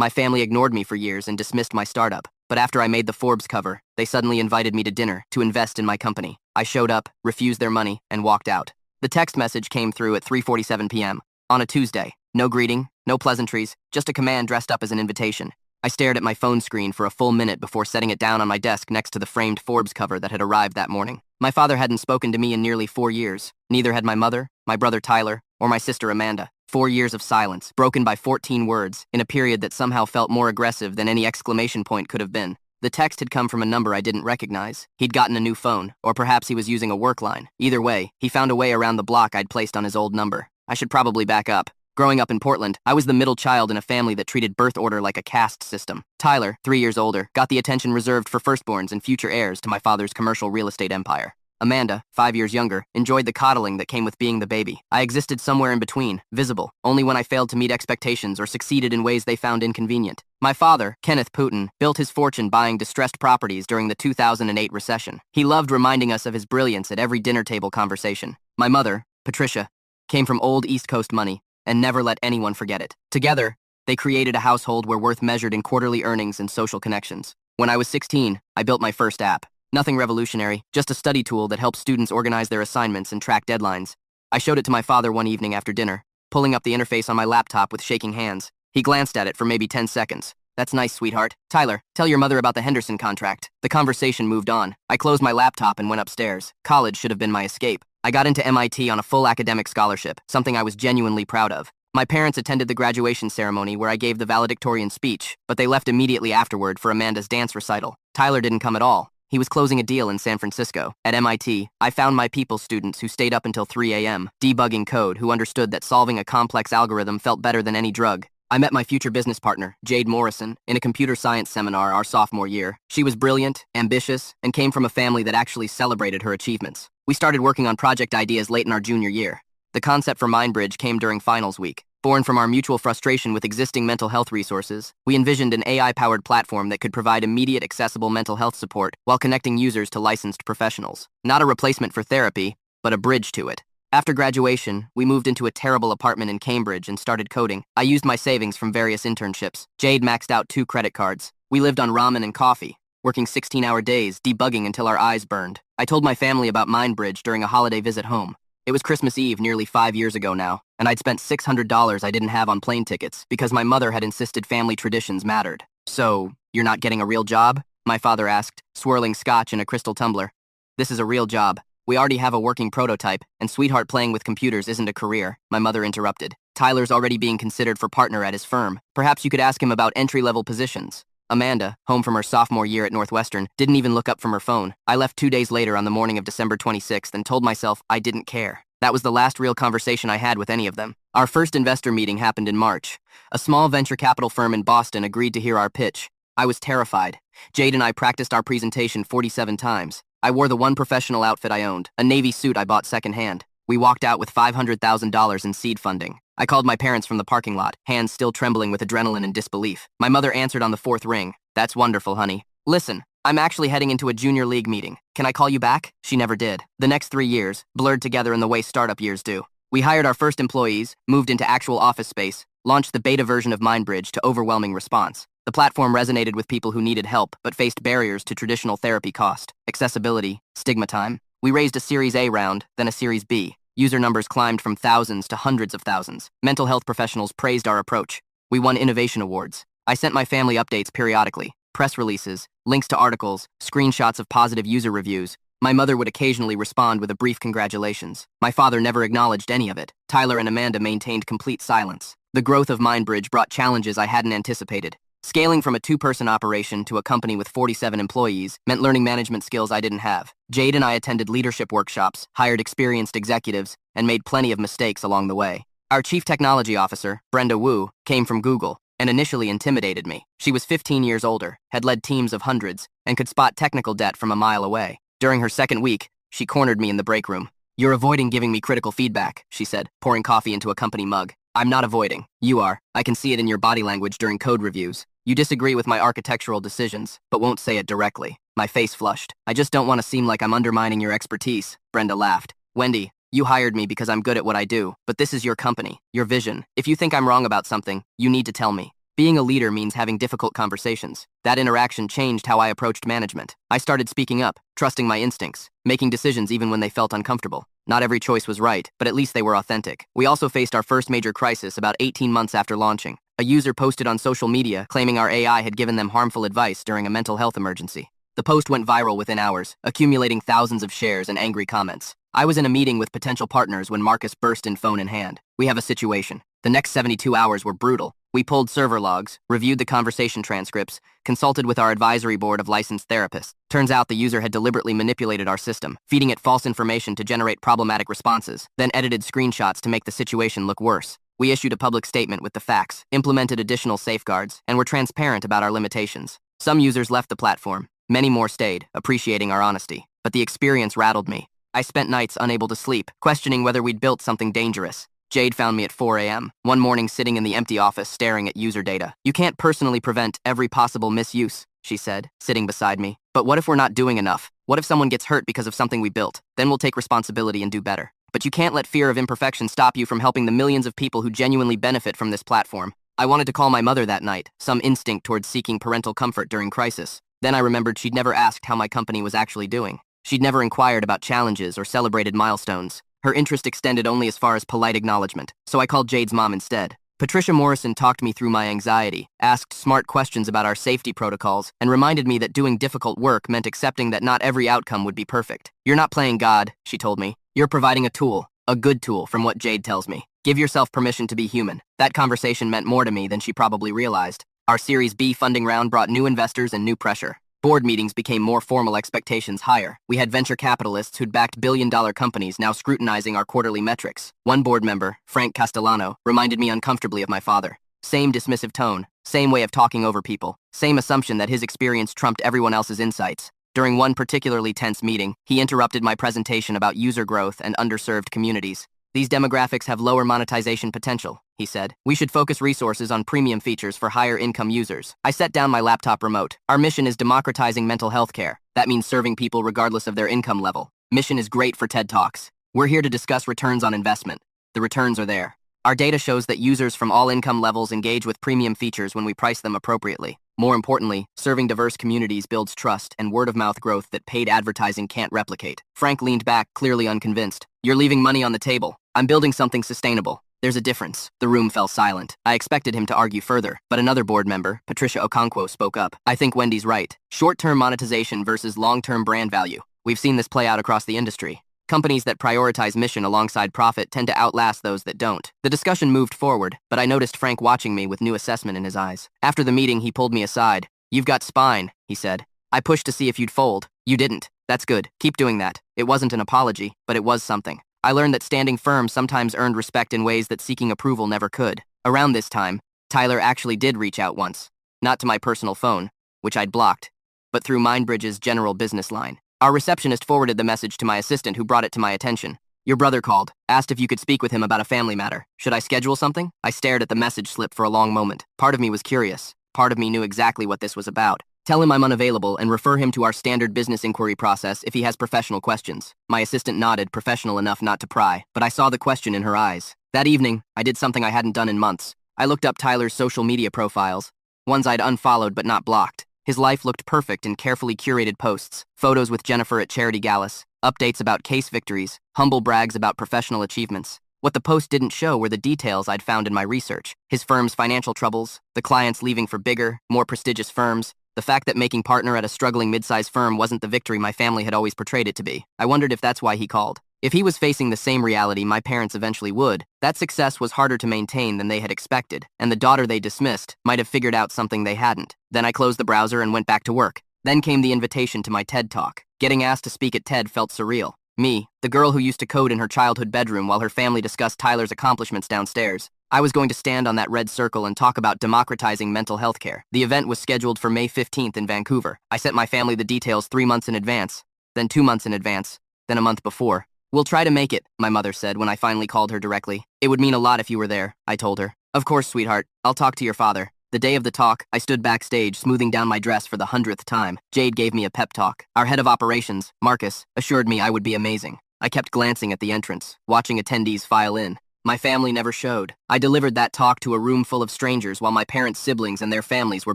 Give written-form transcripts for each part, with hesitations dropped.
My family ignored me for years and dismissed my startup. But after I made the Forbes cover, they suddenly invited me to dinner to invest in my company. I showed up, refused their money, and walked out. The text message came through at 3:47 p.m. on a Tuesday. No greeting, no pleasantries, just a command dressed up as an invitation. I stared at my phone screen for a full minute before setting it down on my desk next to the framed Forbes cover that had arrived that morning. My father hadn't spoken to me in nearly 4 years. Neither had my mother, my brother Tyler, or my sister Amanda. 4 years of silence, broken by 14 words, in a period that somehow felt more aggressive than any exclamation point could have been. The text had come from a number I didn't recognize. He'd gotten a new phone, or perhaps he was using a work line. Either way, he found a way around the block I'd placed on his old number. I should probably back up. Growing up in Portland, I was the middle child in a family that treated birth order like a caste system. Tyler, 3 years older, got the attention reserved for firstborns and future heirs to my father's commercial real estate empire. Amanda, 5 years younger, enjoyed the coddling that came with being the baby. I existed somewhere in between, visible, only when I failed to meet expectations or succeeded in ways they found inconvenient. My father, Kenneth Putin, built his fortune buying distressed properties during the 2008 recession. He loved reminding us of his brilliance at every dinner table conversation. My mother, Patricia, came from old East Coast money and never let anyone forget it. Together, they created a household where worth measured in quarterly earnings and social connections. When I was 16, I built my first app. Nothing revolutionary, just a study tool that helps students organize their assignments and track deadlines. I showed it to my father one evening after dinner, pulling up the interface on my laptop with shaking hands. He glanced at it for maybe 10 seconds. "That's nice, sweetheart. Tyler, tell your mother about the Henderson contract." The conversation moved on. I closed my laptop and went upstairs. College should have been my escape. I got into MIT on a full academic scholarship, something I was genuinely proud of. My parents attended the graduation ceremony where I gave the valedictorian speech, but they left immediately afterward for Amanda's dance recital. Tyler didn't come at all. He was closing a deal in San Francisco. At MIT, I found my people students who stayed up until 3 a.m., debugging code, who understood that solving a complex algorithm felt better than any drug. I met my future business partner, Jade Morrison, in a computer science seminar our sophomore year. She was brilliant, ambitious, and came from a family that actually celebrated her achievements. We started working on project ideas late in our junior year. The concept for MindBridge came during finals week. Born from our mutual frustration with existing mental health resources, we envisioned an AI-powered platform that could provide immediate accessible mental health support while connecting users to licensed professionals. Not a replacement for therapy, but a bridge to it. After graduation, we moved into a terrible apartment in Cambridge and started coding. I used my savings from various internships. Jade maxed out 2 credit cards. We lived on ramen and coffee, working 16-hour days, debugging until our eyes burned. I told my family about MindBridge during a holiday visit home. It was Christmas Eve nearly 5 years ago now, and I'd spent $600 I didn't have on plane tickets because my mother had insisted family traditions mattered. "So, you're not getting a real job?" my father asked, swirling scotch in a crystal tumbler. "This is a real job. We already have a working prototype, and sweetheart, playing with computers isn't a career," my mother interrupted. "Tyler's already being considered for partner at his firm. Perhaps you could ask him about entry-level positions." Amanda, home from her sophomore year at Northwestern, didn't even look up from her phone. I left 2 days later on the morning of December 26th and told myself I didn't care. That was the last real conversation I had with any of them. Our first investor meeting happened in March. A small venture capital firm in Boston agreed to hear our pitch. I was terrified. Jade and I practiced our presentation 47 times. I wore the one professional outfit I owned, a navy suit I bought secondhand. We walked out with $500,000 in seed funding. I called my parents from the parking lot, hands still trembling with adrenaline and disbelief. My mother answered on the 4th ring. "That's wonderful, honey. Listen, I'm actually heading into a junior league meeting. Can I call you back?" She never did. The next 3 years blurred together in the way startup years do. We hired our first employees, moved into actual office space, launched the beta version of MindBridge to overwhelming response. The platform resonated with people who needed help but faced barriers to traditional therapy: cost, accessibility, stigma time. We raised a Series A round, then a Series B. User numbers climbed from thousands to hundreds of thousands. Mental health professionals praised our approach. We won innovation awards. I sent my family updates periodically, press releases, links to articles, screenshots of positive user reviews. My mother would occasionally respond with a brief congratulations. My father never acknowledged any of it. Tyler and Amanda maintained complete silence. The growth of MindBridge brought challenges I hadn't anticipated. Scaling from a 2-person operation to a company with 47 employees meant learning management skills I didn't have. Jade and I attended leadership workshops, hired experienced executives, and made plenty of mistakes along the way. Our chief technology officer, Brenda Wu, came from Google and initially intimidated me. She was 15 years older, had led teams of hundreds, and could spot technical debt from a mile away. During her second week, she cornered me in the break room. "You're avoiding giving me critical feedback," she said, pouring coffee into a company mug. "I'm not avoiding. You are. I can see it in your body language during code reviews. You disagree with my architectural decisions, but won't say it directly." My face flushed. "I just don't want to seem like I'm undermining your expertise," Brenda laughed. "Wendy, you hired me because I'm good at what I do, but this is your company, your vision. If you think I'm wrong about something, you need to tell me. Being a leader means having difficult conversations. That interaction changed how I approached management. I started speaking up, trusting my instincts, making decisions even when they felt uncomfortable. Not every choice was right, but at least they were authentic. We also faced our first major crisis about 18 months after launching. A user posted on social media claiming our AI had given them harmful advice during a mental health emergency. The post went viral within hours, accumulating thousands of shares and angry comments. I was in a meeting with potential partners when Marcus burst in, phone in hand. "We have a situation." The next 72 hours were brutal. We pulled server logs, reviewed the conversation transcripts, consulted with our advisory board of licensed therapists. Turns out the user had deliberately manipulated our system, feeding it false information to generate problematic responses, then edited screenshots to make the situation look worse. We issued a public statement with the facts, implemented additional safeguards, and were transparent about our limitations. Some users left the platform. Many more stayed, appreciating our honesty. But the experience rattled me. I spent nights unable to sleep, questioning whether we'd built something dangerous. Jade found me at 4 a.m., one morning sitting in the empty office staring at user data. "You can't personally prevent every possible misuse," she said, sitting beside me. "But what if we're not doing enough? What if someone gets hurt because of something we built? Then we'll take responsibility and do better. But you can't let fear of imperfection stop you from helping the millions of people who genuinely benefit from this platform." I wanted to call my mother that night, some instinct towards seeking parental comfort during crisis. Then I remembered she'd never asked how my company was actually doing. She'd never inquired about challenges or celebrated milestones. Her interest extended only as far as polite acknowledgement, so I called Jade's mom instead. Patricia Morrison talked me through my anxiety, asked smart questions about our safety protocols, and reminded me that doing difficult work meant accepting that not every outcome would be perfect. "You're not playing God," she told me. "You're providing a tool, a good tool from what Jade tells me. Give yourself permission to be human." That conversation meant more to me than she probably realized. Our Series B funding round brought new investors and new pressure. Board meetings became more formal, expectations higher. We had venture capitalists who'd backed billion-dollar companies now scrutinizing our quarterly metrics. One board member, Frank Castellano, reminded me uncomfortably of my father. Same dismissive tone, same way of talking over people, same assumption that his experience trumped everyone else's insights. During one particularly tense meeting, he interrupted my presentation about user growth and underserved communities. "These demographics have lower monetization potential," he said. "We should focus resources on premium features for higher income users." I set down my laptop remote. Our mission is democratizing mental health care. That means serving people regardless of their income level. Mission is great for TED Talks. We're here to discuss returns on investment. The returns are there. Our data shows that users from all income levels engage with premium features when we price them appropriately. More importantly, serving diverse communities builds trust and word-of-mouth growth that paid advertising can't replicate. Frank leaned back, clearly unconvinced. "You're leaving money on the table. I'm building something sustainable. There's a difference." The room fell silent. I expected him to argue further, but another board member, Patricia Okonkwo, spoke up. "I think Wendy's right. Short-term monetization versus long-term brand value. We've seen this play out across the industry. Companies that prioritize mission alongside profit tend to outlast those that don't." The discussion moved forward, but I noticed Frank watching me with new assessment in his eyes. After the meeting, he pulled me aside. "You've got spine," he said. "I pushed to see if you'd fold. You didn't. That's good. Keep doing that." It wasn't an apology, but it was something. I learned that standing firm sometimes earned respect in ways that seeking approval never could. Around this time, Tyler actually did reach out once. Not to my personal phone, which I'd blocked, but through Mindbridge's general business line. Our receptionist forwarded the message to my assistant, who brought it to my attention. "Your brother called, asked if you could speak with him about a family matter. Should I schedule something?" I stared at the message slip for a long moment. Part of me was curious. Part of me knew exactly what this was about. "Tell him I'm unavailable and refer him to our standard business inquiry process if he has professional questions." My assistant nodded, professional enough not to pry, but I saw the question in her eyes. That evening, I did something I hadn't done in months. I looked up Tyler's social media profiles, ones I'd unfollowed but not blocked. His life looked perfect in carefully curated posts, photos with Jennifer at charity galas, updates about case victories, humble brags about professional achievements. What the post didn't show were the details I'd found in my research. His firm's financial troubles, the clients leaving for bigger, more prestigious firms, the fact that making partner at a struggling mid-sized firm wasn't the victory my family had always portrayed it to be. I wondered if that's why he called. If he was facing the same reality my parents eventually would, that success was harder to maintain than they had expected, and the daughter they dismissed might have figured out something they hadn't. Then I closed the browser and went back to work. Then came the invitation to my TED Talk. Getting asked to speak at TED felt surreal. Me, the girl who used to code in her childhood bedroom while her family discussed Tyler's accomplishments downstairs. I was going to stand on that red circle and talk about democratizing mental health care. The event was scheduled for May 15th in Vancouver. I sent my family the details 3 months in advance, then 2 months in advance, then a month before. "We'll try to make it," my mother said when I finally called her directly. "It would mean a lot if you were there," I told her. "Of course, sweetheart. I'll talk to your father." The day of the talk, I stood backstage, smoothing down my dress for the 100th time. Jade gave me a pep talk. Our head of operations, Marcus, assured me I would be amazing. I kept glancing at the entrance, watching attendees file in. My family never showed. I delivered that talk to a room full of strangers while my parents' siblings and their families were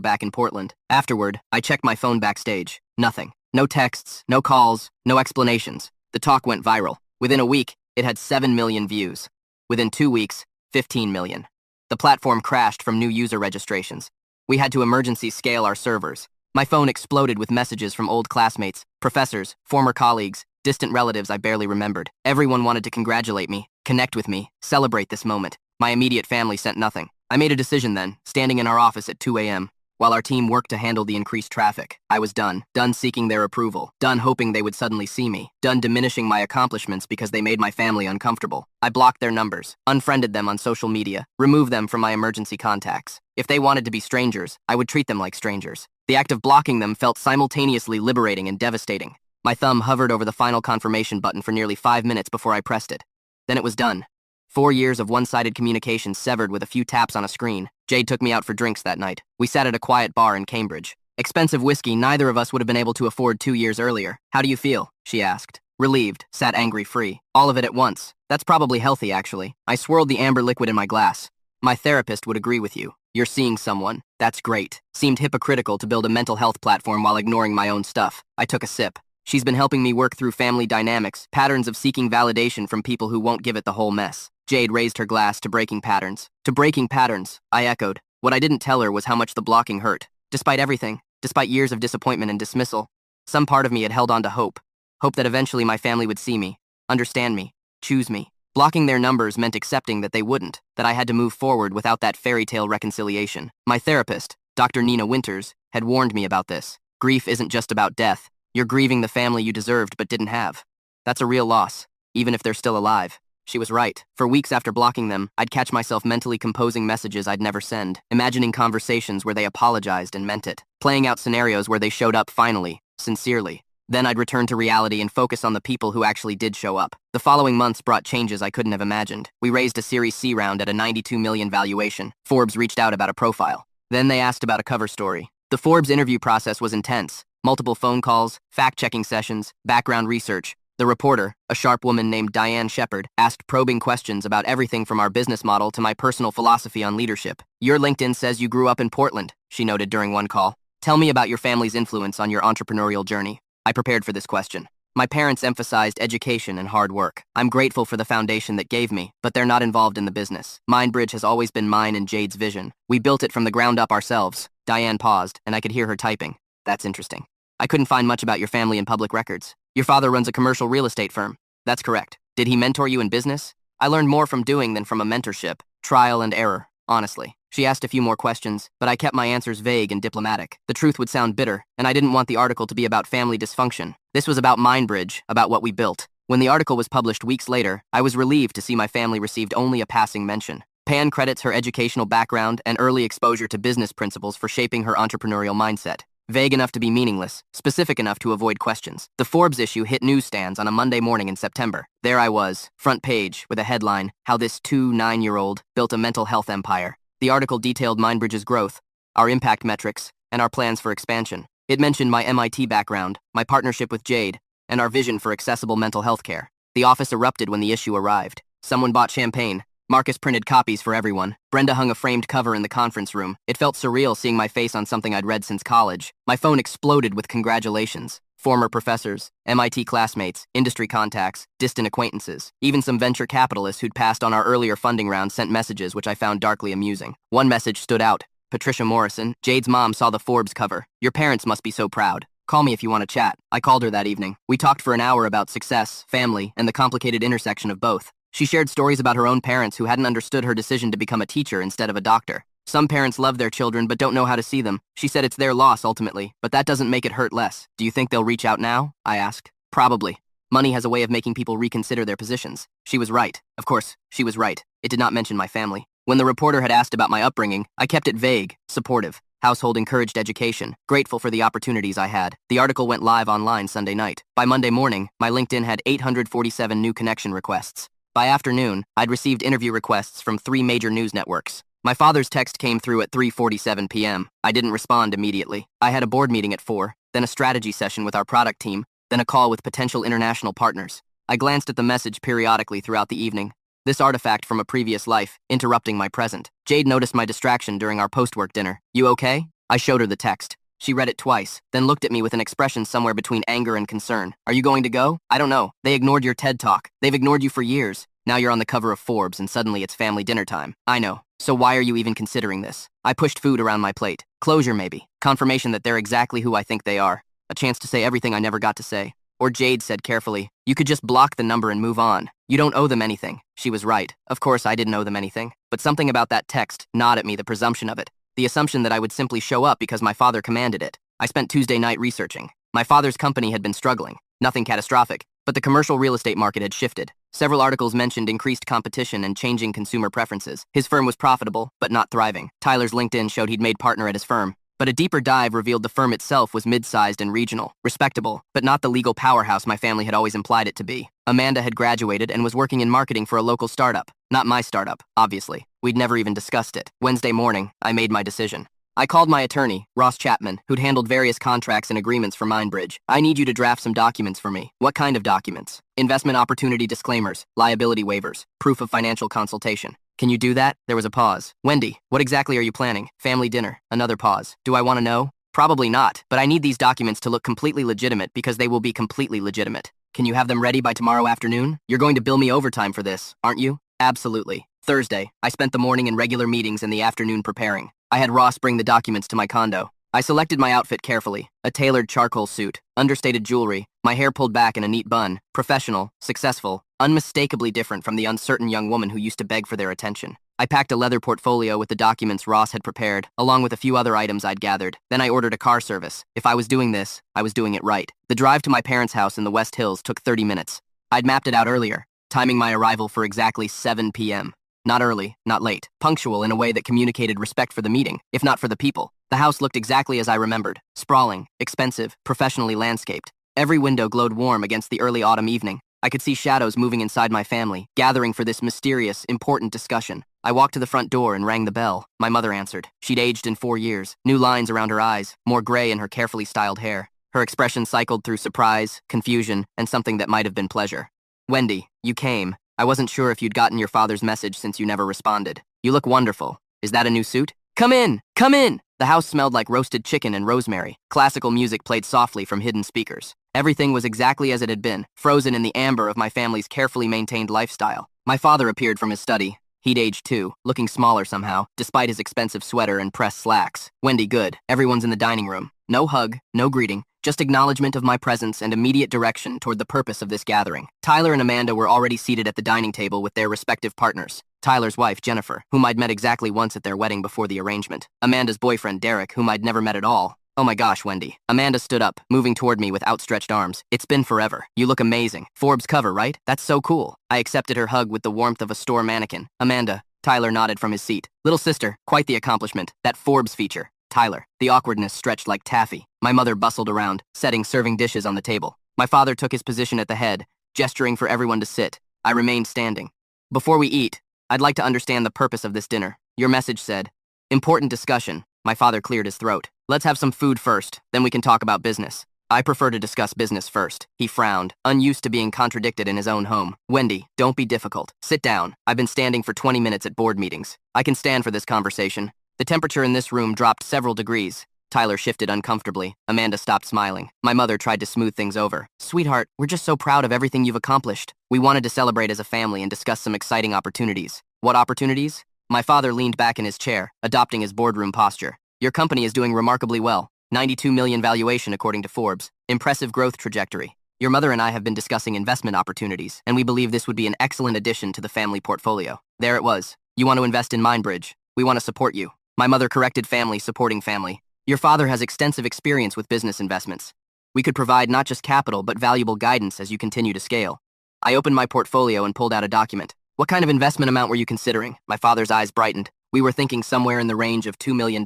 back in Portland. Afterward, I checked my phone backstage. Nothing. No texts, no calls, no explanations. The talk went viral. Within a week, it had 7 million views. Within 2 weeks, 15 million. The platform crashed from new user registrations. We had to emergency scale our servers. My phone exploded with messages from old classmates, professors, former colleagues, distant relatives I barely remembered. Everyone wanted to congratulate me, connect with me, celebrate this moment. My immediate family sent nothing. I made a decision then, standing in our office at 2 a.m. While our team worked to handle the increased traffic. I was done. Done seeking their approval. Done hoping they would suddenly see me. Done diminishing my accomplishments because they made my family uncomfortable. I blocked their numbers, unfriended them on social media, removed them from my emergency contacts. If they wanted to be strangers, I would treat them like strangers. The act of blocking them felt simultaneously liberating and devastating. My thumb hovered over the final confirmation button for nearly 5 minutes before I pressed it. Then it was done. 4 years of one-sided communication severed with a few taps on a screen. Jade took me out for drinks that night. We sat at a quiet bar in Cambridge. Expensive whiskey neither of us would have been able to afford 2 years earlier. How do you feel? She asked. Relieved, sat angry-free. All of it at once. That's probably healthy, actually. I swirled the amber liquid in my glass. My therapist would agree with you. You're seeing someone. That's great. Seemed hypocritical to build a mental health platform while ignoring my own stuff. I took a sip. She's been helping me work through family dynamics, patterns of seeking validation from people who won't give it the whole mess. Jade raised her glass to breaking patterns. To breaking patterns, I echoed. What I didn't tell her was how much the blocking hurt. Despite everything, despite years of disappointment and dismissal, some part of me had held on to hope. Hope that eventually my family would see me, understand me, choose me. Blocking their numbers meant accepting that they wouldn't, that I had to move forward without that fairy tale reconciliation. My therapist, Dr. Nina Winters, had warned me about this. Grief isn't just about death. You're grieving the family you deserved but didn't have. That's a real loss, even if they're still alive. She was right. For weeks after blocking them, I'd catch myself mentally composing messages I'd never send, imagining conversations where they apologized and meant it, playing out scenarios where they showed up finally, sincerely. Then I'd return to reality and focus on the people who actually did show up. The following months brought changes I couldn't have imagined. We raised a Series C round at a 92 million valuation. Forbes reached out about a profile. Then they asked about a cover story. The Forbes interview process was intense. Multiple phone calls, fact-checking sessions, background research. The reporter, a sharp woman named Diane Shepard, asked probing questions about everything from our business model to my personal philosophy on leadership. Your LinkedIn says you grew up in Portland, she noted during one call. Tell me about your family's influence on your entrepreneurial journey. I prepared for this question. My parents emphasized education and hard work. I'm grateful for the foundation that gave me, but they're not involved in the business. Mindbridge has always been mine and Jade's vision. We built it from the ground up ourselves. Diane paused, and I could hear her typing. That's interesting. I couldn't find much about your family in public records. Your father runs a commercial real estate firm. That's correct. Did he mentor you in business? I learned more from doing than from a mentorship. Trial and error, honestly. She asked a few more questions, but I kept my answers vague and diplomatic. The truth would sound bitter, and I didn't want the article to be about family dysfunction. This was about Mindbridge, about what we built. When the article was published weeks later, I was relieved to see my family received only a passing mention. Pan credits her educational background and early exposure to business principles for shaping her entrepreneurial mindset. Vague enough to be meaningless, specific enough to avoid questions. The Forbes issue hit newsstands on a Monday morning in September. There I was, front page, with a headline, How This 9-Year-Old Built a Mental Health Empire. The article detailed Mindbridge's growth, our impact metrics, and our plans for expansion. It mentioned my MIT background, my partnership with Jade, and our vision for accessible mental health care. The office erupted when the issue arrived. Someone bought champagne. Marcus printed copies for everyone. Brenda hung a framed cover in the conference room. It felt surreal seeing my face on something I'd read since college. My phone exploded with congratulations. Former professors, MIT classmates, industry contacts, distant acquaintances. Even some venture capitalists who'd passed on our earlier funding round sent messages which I found darkly amusing. One message stood out. Patricia Morrison, Jade's mom, saw the Forbes cover. Your parents must be so proud. Call me if you want to chat. I called her that evening. We talked for an hour about success, family, and the complicated intersection of both. She shared stories about her own parents who hadn't understood her decision to become a teacher instead of a doctor. Some parents love their children but don't know how to see them. She said it's their loss ultimately, but that doesn't make it hurt less. Do you think they'll reach out now? I asked. Probably. Money has a way of making people reconsider their positions. She was right. Of course, she was right. It did not mention my family. When the reporter had asked about my upbringing, I kept it vague, supportive. Household encouraged education, grateful for the opportunities I had. The article went live online Sunday night. By Monday morning, my LinkedIn had 847 new connection requests. By afternoon, I'd received interview requests from 3 major news networks. My father's text came through at 3:47 p.m. I didn't respond immediately. I had a board meeting at 4, then a strategy session with our product team, then a call with potential international partners. I glanced at the message periodically throughout the evening. This artifact from a previous life, interrupting my present. Jade noticed my distraction during our post-work dinner. You okay? I showed her the text. She read it twice, then looked at me with an expression somewhere between anger and concern. Are you going to go? I don't know. They ignored your TED Talk. They've ignored you for years. Now you're on the cover of Forbes and suddenly it's family dinner time. I know. So why are you even considering this? I pushed food around my plate. Closure maybe. Confirmation that they're exactly who I think they are. A chance to say everything I never got to say. Or Jade said carefully, you could just block the number and move on. You don't owe them anything. She was right. Of course I didn't owe them anything. But something about that text gnawed at me, the presumption of it. The assumption that I would simply show up because my father commanded it. I spent Tuesday night researching. My father's company had been struggling. Nothing catastrophic, but the commercial real estate market had shifted. Several articles mentioned increased competition and changing consumer preferences. His firm was profitable, but not thriving. Tyler's LinkedIn showed he'd made partner at his firm. But a deeper dive revealed the firm itself was mid-sized and regional, respectable, but not the legal powerhouse my family had always implied it to be. Amanda had graduated and was working in marketing for a local startup. Not my startup, obviously. We'd never even discussed it. Wednesday morning, I made my decision. I called my attorney, Ross Chapman, who'd handled various contracts and agreements for Mindbridge. I need you to draft some documents for me. What kind of documents? Investment opportunity disclaimers, liability waivers, proof of financial consultation. Can you do that? There was a pause. Wendy, what exactly are you planning? Family dinner. Another pause. Do I want to know? Probably not, but I need these documents to look completely legitimate because they will be completely legitimate. Can you have them ready by tomorrow afternoon? You're going to bill me overtime for this, aren't you? Absolutely. Thursday, I spent the morning in regular meetings and the afternoon preparing. I had Ross bring the documents to my condo. I selected my outfit carefully. A tailored charcoal suit, understated jewelry, my hair pulled back in a neat bun, professional, successful, unmistakably different from the uncertain young woman who used to beg for their attention. I packed a leather portfolio with the documents Ross had prepared, along with a few other items I'd gathered. Then I ordered a car service. If I was doing this, I was doing it right. The drive to my parents' house in the West Hills took 30 minutes. I'd mapped it out earlier, timing my arrival for exactly 7 p.m. Not early, not late, punctual in a way that communicated respect for the meeting, if not for the people. The house looked exactly as I remembered, sprawling, expensive, professionally landscaped. Every window glowed warm against the early autumn evening. I could see shadows moving inside my family, gathering for this mysterious, important discussion. I walked to the front door and rang the bell. My mother answered. She'd aged in 4 years, new lines around her eyes, more gray in her carefully styled hair. Her expression cycled through surprise, confusion, and something that might have been pleasure. Wendy, you came. I wasn't sure if you'd gotten your father's message since you never responded. You look wonderful. Is that a new suit? Come in! Come in! The house smelled like roasted chicken and rosemary. Classical music played softly from hidden speakers. Everything was exactly as it had been, frozen in the amber of my family's carefully maintained lifestyle. My father appeared from his study. He'd aged too, looking smaller somehow, despite his expensive sweater and pressed slacks. Wendy, good. Everyone's in the dining room. No hug, no greeting, just acknowledgement of my presence and immediate direction toward the purpose of this gathering. Tyler and Amanda were already seated at the dining table with their respective partners. Tyler's wife, Jennifer, whom I'd met exactly once at their wedding before the arrangement. Amanda's boyfriend, Derek, whom I'd never met at all. Oh my gosh, Wendy. Amanda stood up, moving toward me with outstretched arms. It's been forever. You look amazing. Forbes cover, right? That's so cool. I accepted her hug with the warmth of a store mannequin. Amanda. Tyler nodded from his seat. Little sister, quite the accomplishment. That Forbes feature. Tyler. The awkwardness stretched like taffy. My mother bustled around, setting serving dishes on the table. My father took his position at the head, gesturing for everyone to sit. I remained standing. Before we eat, I'd like to understand the purpose of this dinner. Your message said, important discussion. My father cleared his throat. Let's have some food first, then we can talk about business. I prefer to discuss business first. He frowned, unused to being contradicted in his own home. Wendy, don't be difficult. Sit down. I've been standing for 20 minutes at board meetings. I can stand for this conversation. The temperature in this room dropped several degrees. Tyler shifted uncomfortably. Amanda stopped smiling. My mother tried to smooth things over. Sweetheart, we're just so proud of everything you've accomplished. We wanted to celebrate as a family and discuss some exciting opportunities. What opportunities? My father leaned back in his chair, adopting his boardroom posture. Your company is doing remarkably well. 92 million valuation according to Forbes. Impressive growth trajectory. Your mother and I have been discussing investment opportunities, and we believe this would be an excellent addition to the family portfolio. There it was. You want to invest in Mindbridge. We want to support you. My mother corrected family supporting family. Your father has extensive experience with business investments. We could provide not just capital, but valuable guidance as you continue to scale. I opened my portfolio and pulled out a document. What kind of investment amount were you considering? My father's eyes brightened. We were thinking somewhere in the range of $2 million,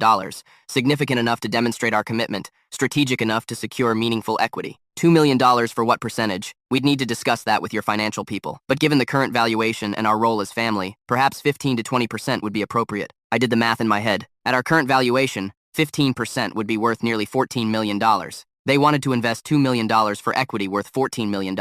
significant enough to demonstrate our commitment, strategic enough to secure meaningful equity. $2 million for what percentage? We'd need to discuss that with your financial people. But given the current valuation and our role as family, perhaps 15 to 20% would be appropriate. I did the math in my head. At our current valuation, 15% would be worth nearly $14 million. They wanted to invest $2 million for equity worth $14 million,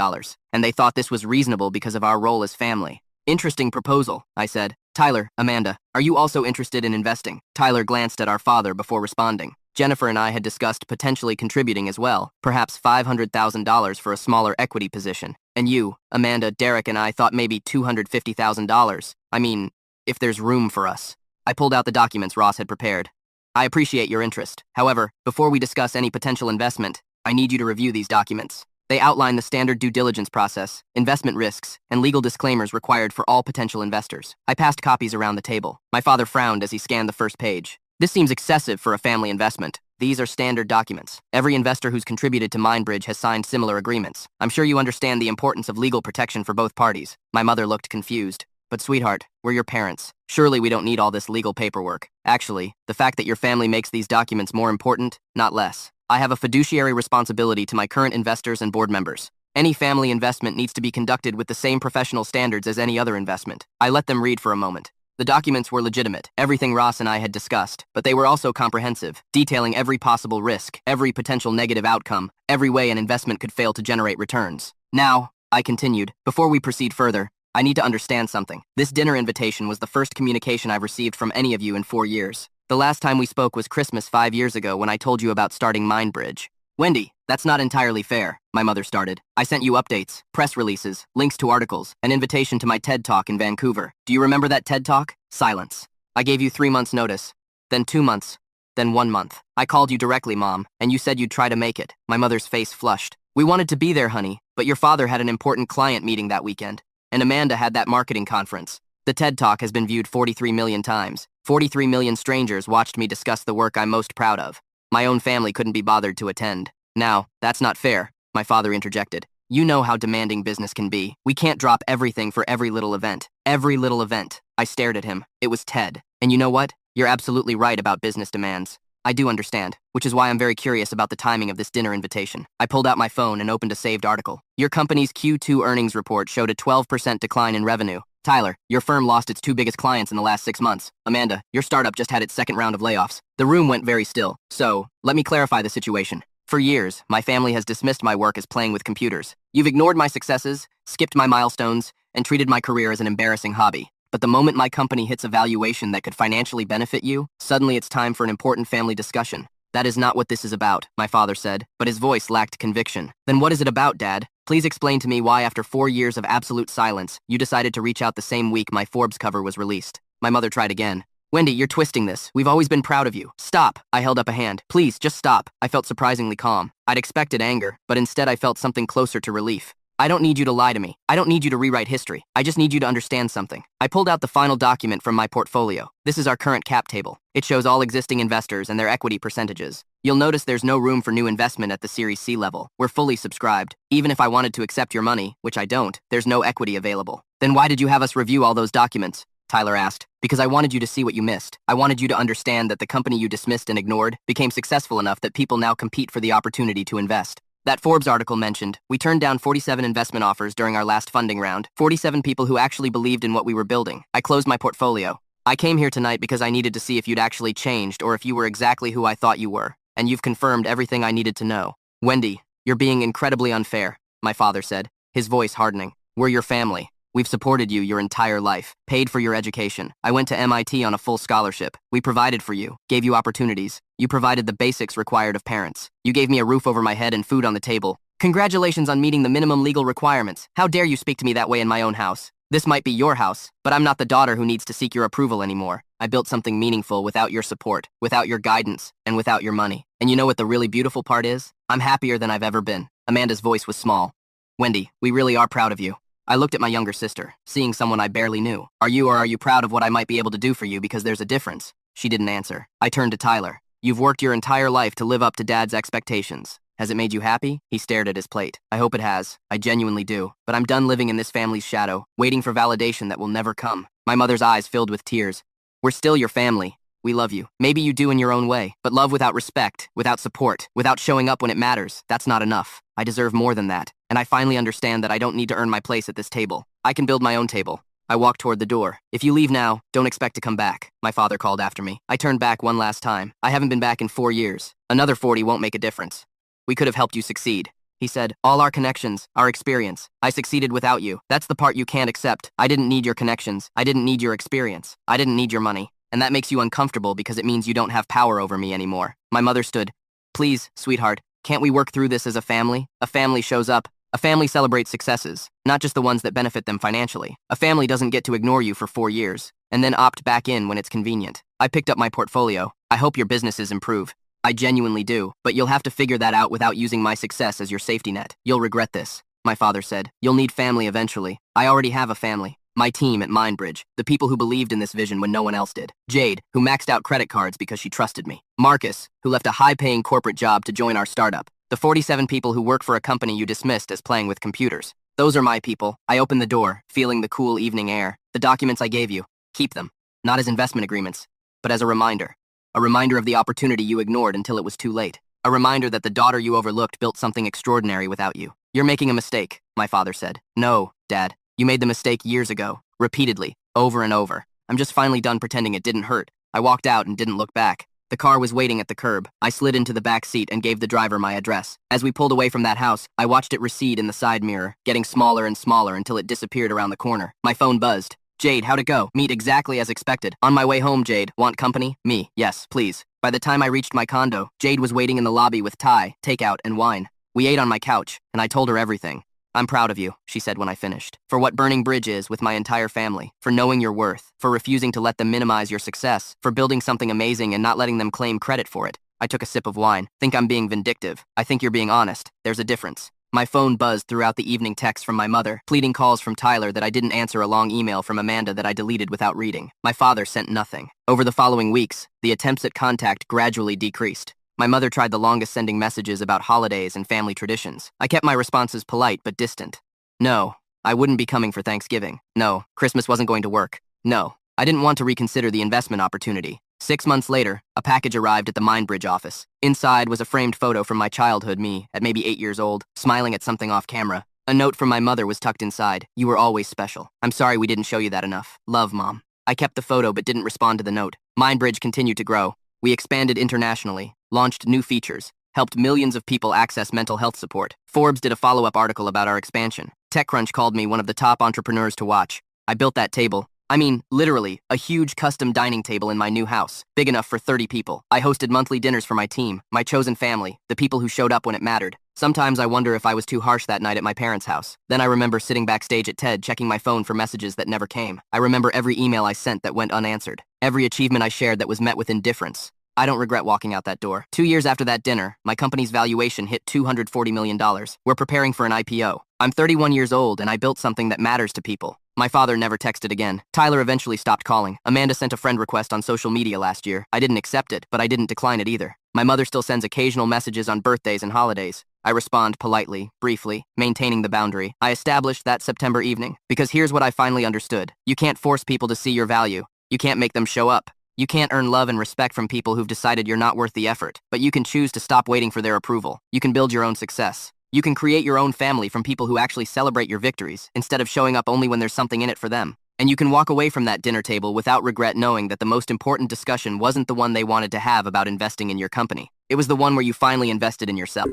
and they thought this was reasonable because of our role as family. Interesting proposal, I said. Tyler, Amanda, are you also interested in investing? Tyler glanced at our father before responding. Jennifer and I had discussed potentially contributing as well, perhaps $500,000 for a smaller equity position. And you, Amanda, Derek, and I thought maybe $250,000. I mean, if there's room for us. I pulled out the documents Ross had prepared. I appreciate your interest. However, before we discuss any potential investment, I need you to review these documents. They outline the standard due diligence process, investment risks, and legal disclaimers required for all potential investors. I passed copies around the table. My father frowned as he scanned the first page. This seems excessive for a family investment. These are standard documents. Every investor who's contributed to MindBridge has signed similar agreements. I'm sure you understand the importance of legal protection for both parties. My mother looked confused. But sweetheart, we're your parents. Surely we don't need all this legal paperwork. Actually, the fact that your family makes these documents more important, not less. I have a fiduciary responsibility to my current investors and board members. Any family investment needs to be conducted with the same professional standards as any other investment. I let them read for a moment. The documents were legitimate, everything Ross and I had discussed, but they were also comprehensive, detailing every possible risk, every potential negative outcome, every way an investment could fail to generate returns. Now, I continued, before we proceed further, I need to understand something. This dinner invitation was the first communication I've received from any of you in 4 years. The last time we spoke was Christmas 5 years ago when I told you about starting MindBridge. Wendy, that's not entirely fair, my mother started. I sent you updates, press releases, links to articles, an invitation to my TED Talk in Vancouver. Do you remember that TED Talk? Silence. I gave you 3 months' notice, then 2 months, then 1 month. I called you directly, Mom, and you said you'd try to make it. My mother's face flushed. We wanted to be there, honey, but your father had an important client meeting that weekend, and Amanda had that marketing conference. The TED Talk has been viewed 43 million times. 43 million strangers watched me discuss the work I'm most proud of. My own family couldn't be bothered to attend. Now, that's not fair, my father interjected. You know how demanding business can be. We can't drop everything for every little event. Every little event. I stared at him. It was TED. And you know what? You're absolutely right about business demands. I do understand, which is why I'm very curious about the timing of this dinner invitation. I pulled out my phone and opened a saved article. Your company's Q2 earnings report showed a 12% decline in revenue. Tyler, your firm lost its 2 biggest clients in the last 6 months. Amanda, your startup just had its second round of layoffs. The room went very still. So, let me clarify the situation. For years, my family has dismissed my work as playing with computers. You've ignored my successes, skipped my milestones, and treated my career as an embarrassing hobby. But the moment my company hits a valuation that could financially benefit you, suddenly it's time for an important family discussion. That is not what this is about, my father said, but his voice lacked conviction. Then what is it about, Dad? Please explain to me why after 4 years of absolute silence, you decided to reach out the same week my Forbes cover was released. My mother tried again. Wendy, you're twisting this. We've always been proud of you. Stop. I held up a hand. Please, just stop. I felt surprisingly calm. I'd expected anger, but instead I felt something closer to relief. I don't need you to lie to me. I don't need you to rewrite history. I just need you to understand something. I pulled out the final document from my portfolio. This is our current cap table. It shows all existing investors and their equity percentages. You'll notice there's no room for new investment at the Series C level. We're fully subscribed. Even if I wanted to accept your money, which I don't, there's no equity available. Then why did you have us review all those documents? Tyler asked. Because I wanted you to see what you missed. I wanted you to understand that the company you dismissed and ignored became successful enough that people now compete for the opportunity to invest. That Forbes article mentioned, we turned down 47 investment offers during our last funding round, 47 people who actually believed in what we were building. I closed my portfolio. I came here tonight because I needed to see if you'd actually changed or if you were exactly who I thought you were, and you've confirmed everything I needed to know. Wendy, you're being incredibly unfair, my father said, his voice hardening. We're your family. We've supported you your entire life, paid for your education. I went to MIT on a full scholarship. We provided for you, gave you opportunities. You provided the basics required of parents. You gave me a roof over my head and food on the table. Congratulations on meeting the minimum legal requirements. How dare you speak to me that way in my own house? This might be your house, but I'm not the daughter who needs to seek your approval anymore. I built something meaningful without your support, without your guidance, and without your money. And you know what the really beautiful part is? I'm happier than I've ever been. Amanda's voice was small. Wendy, we really are proud of you. I looked at my younger sister, seeing someone I barely knew. Are you proud of what I might be able to do for you because there's a difference? She didn't answer. I turned to Tyler. You've worked your entire life to live up to Dad's expectations. Has it made you happy? He stared at his plate. I hope it has. I genuinely do. But I'm done living in this family's shadow, waiting for validation that will never come. My mother's eyes filled with tears. We're still your family. We love you. Maybe you do in your own way, but love without respect, without support, without showing up when it matters, that's not enough. I deserve more than that. And I finally understand that I don't need to earn my place at this table. I can build my own table. I walked toward the door. If you leave now, don't expect to come back, my father called after me. I turned back one last time. I haven't been back in 4 years. Another 40 won't make a difference. We could have helped you succeed. He said, all our connections, our experience. I succeeded without you. That's the part you can't accept. I didn't need your connections. I didn't need your experience. I didn't need your money. And that makes you uncomfortable because it means you don't have power over me anymore. My mother stood. Please, sweetheart, can't we work through this as a family? A family shows up. A family celebrates successes, not just the ones that benefit them financially. A family doesn't get to ignore you for 4 years, and then opt back in when it's convenient. I picked up my portfolio. I hope your businesses improve. I genuinely do, but you'll have to figure that out without using my success as your safety net. You'll regret this, my father said. You'll need family eventually. I already have a family. My team at Mindbridge, the people who believed in this vision when no one else did. Jade, who maxed out credit cards because she trusted me. Marcus, who left a high-paying corporate job to join our startup. The 47 people who work for a company you dismissed as playing with computers. Those are my people. I opened the door, feeling the cool evening air. The documents I gave you, keep them. Not as investment agreements, but as a reminder. A reminder of the opportunity you ignored until it was too late. A reminder that the daughter you overlooked built something extraordinary without you. You're making a mistake, my father said. No, Dad. You made the mistake years ago, repeatedly, over and over. I'm just finally done pretending it didn't hurt. I walked out and didn't look back. The car was waiting at the curb. I slid into the back seat and gave the driver my address. As we pulled away from that house, I watched it recede in the side mirror, getting smaller and smaller until it disappeared around the corner. My phone buzzed. Jade, how'd it go? Meet exactly as expected. On my way home, Jade. Want company? Me. Yes, please. By the time I reached my condo, Jade was waiting in the lobby with Thai, takeout, and wine. We ate on my couch, and I told her everything. I'm proud of you, she said when I finished. For what Burning Bridge is with my entire family. For knowing your worth. For refusing to let them minimize your success. For building something amazing and not letting them claim credit for it. I took a sip of wine. Think I'm being vindictive. I think you're being honest. There's a difference. My phone buzzed throughout the evening texts from my mother, pleading calls from Tyler that I didn't answer, a long email from Amanda that I deleted without reading. My father sent nothing. Over the following weeks, the attempts at contact gradually decreased. My mother tried the longest, sending messages about holidays and family traditions. I kept my responses polite but distant. No, I wouldn't be coming for Thanksgiving. No, Christmas wasn't going to work. No, I didn't want to reconsider the investment opportunity. 6 months later, a package arrived at the Mindbridge office. Inside was a framed photo from my childhood me, at maybe 8 years old, smiling at something off camera. A note from my mother was tucked inside. You were always special. I'm sorry we didn't show you that enough. Love, Mom. I kept the photo but didn't respond to the note. Mindbridge continued to grow. We expanded internationally, launched new features, helped millions of people access mental health support. Forbes did a follow-up article about our expansion. TechCrunch called me one of the top entrepreneurs to watch. I built that table. I mean, literally, a huge custom dining table in my new house, big enough for 30 people. I hosted monthly dinners for my team, my chosen family, the people who showed up when it mattered. Sometimes I wonder if I was too harsh that night at my parents' house. Then I remember sitting backstage at TED checking my phone for messages that never came. I remember every email I sent that went unanswered. Every achievement I shared that was met with indifference. I don't regret walking out that door. 2 years after that dinner, my company's valuation hit $240 million. We're preparing for an IPO. I'm 31 years old and I built something that matters to people. My father never texted again. Tyler eventually stopped calling. Amanda sent a friend request on social media last year. I didn't accept it, but I didn't decline it either. My mother still sends occasional messages on birthdays and holidays. I respond politely, briefly, maintaining the boundary. I established that September evening. Because here's what I finally understood. You can't force people to see your value. You can't make them show up. You can't earn love and respect from people who've decided you're not worth the effort. But you can choose to stop waiting for their approval. You can build your own success. You can create your own family from people who actually celebrate your victories, instead of showing up only when there's something in it for them. And you can walk away from that dinner table without regret, knowing that the most important discussion wasn't the one they wanted to have about investing in your company. It was the one where you finally invested in yourself.